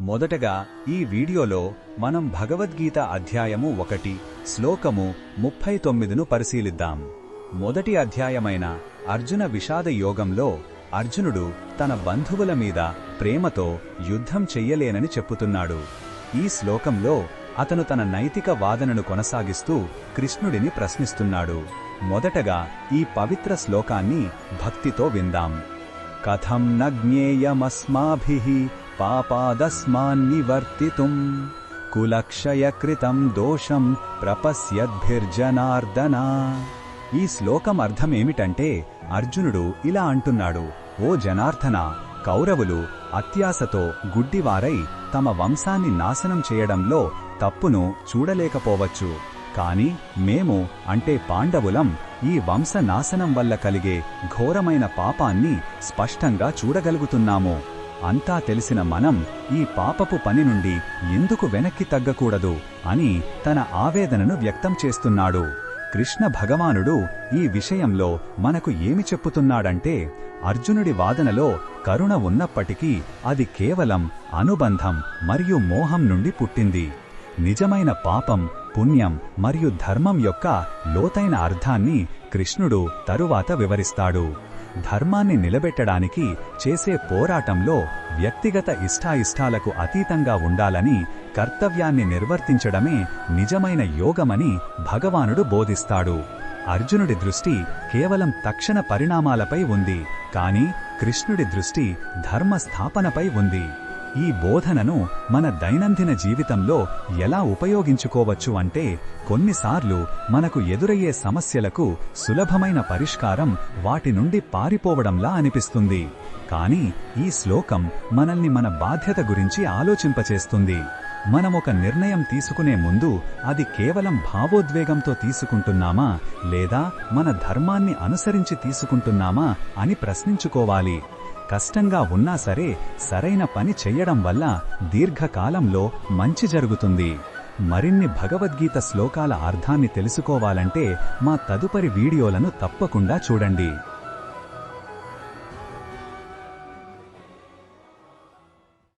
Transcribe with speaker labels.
Speaker 1: మొదటగా ఈ వీడియోలో మనం భగవద్గీత అధ్యాయము 1 శ్లోకము 39ను పరిశీలిద్దాం. మొదటి అధ్యాయమైన అర్జున విషాద యోగంలో అర్జునుడు తన బంధువుల మీద ప్రేమతో యుద్ధం చెయ్యలేనని చెప్పుతున్నాడు. ఈ శ్లోకంలో అతను తన నైతిక వాదనను కొనసాగిస్తూ కృష్ణుడిని ప్రశ్నిస్తున్నాడు. మొదటగా ఈ పవిత్ర శ్లోకాన్ని భక్తితో విందాం. కథం న జ్ఞేయమస్మాభిః పాపాదస్మాన్నివర్తితుం కులక్షయకృతం దోషం ప్రపశ్యద్భిర్జనార్దన. ఈ శ్లోకం అర్థమేమిటంటే అర్జునుడు ఇలా అంటున్నాడు, ఓ జనార్దన, కౌరవులు అత్యాశతో గుడ్డివారై తమ వంశాన్ని నాశనం చేయడంలో తప్పును చూడలేకపోవచ్చు. కాని మేము అంటే పాండవులం ఈ వంశ నాశనం వల్ల కలిగే ఘోరమైన పాపాన్ని స్పష్టంగా చూడగలుగుతున్నాము. అంతా తెలిసిన మనం ఈ పాపపు పని నుండి ఎందుకు వెనక్కి తగ్గకూడదు అని తన ఆవేదనను వ్యక్తం చేస్తున్నాడు. కృష్ణ భగవానుడు ఈ విషయంలో మనకు ఏమి చెప్పుతున్నాడంటే, అర్జునుడి వాదనలో కరుణ ఉన్నప్పటికీ అది కేవలం అనుబంధం మరియు మోహం నుండి పుట్టింది. నిజమైన పాపం, పుణ్యం మరియు ధర్మం యొక్క లోతైన అర్థాన్ని కృష్ణుడు తరువాత వివరిస్తాడు. ధర్మాన్ని నిలబెట్టడానికి చేసే పోరాటంలో వ్యక్తిగత ఇష్టాయిష్టాలకు అతీతంగా ఉండాలని, కర్తవ్యాన్ని నిర్వర్తించడమే నిజమైన యోగమని భగవానుడు బోధిస్తాడు. అర్జునుడి దృష్టి కేవలం తక్షణ పరిణామాలపై ఉంది, కాని కృష్ణుడి దృష్టి ధర్మ స్థాపనపై ఉంది. ఈ బోధనను మన దైనందిన జీవితంలో ఎలా ఉపయోగించుకోవచ్చు అంటే, కొన్నిసార్లు మనకు ఎదురయ్యే సమస్యలకు సులభమైన పరిష్కారం వాటి నుండి పారిపోవడంలా అనిపిస్తుంది. కాని ఈ శ్లోకం మనల్ని మన బాధ్యత గురించి ఆలోచింపచేస్తుంది. మనమొక నిర్ణయం తీసుకునే ముందు అది కేవలం భావోద్వేగంతో తీసుకుంటున్నామా లేదా మన ధర్మాన్ని అనుసరించి తీసుకుంటున్నామా అని ప్రశ్నించుకోవాలి. కష్టంగా ఉన్నా సరే సరైన పని చెయ్యడం వల్ల దీర్ఘకాలంలో మంచి జరుగుతుంది. మరిన్ని భగవద్గీత శ్లోకాల అర్థాన్ని తెలుసుకోవాలంటే మా తదుపరి వీడియోలను తప్పకుండా చూడండి.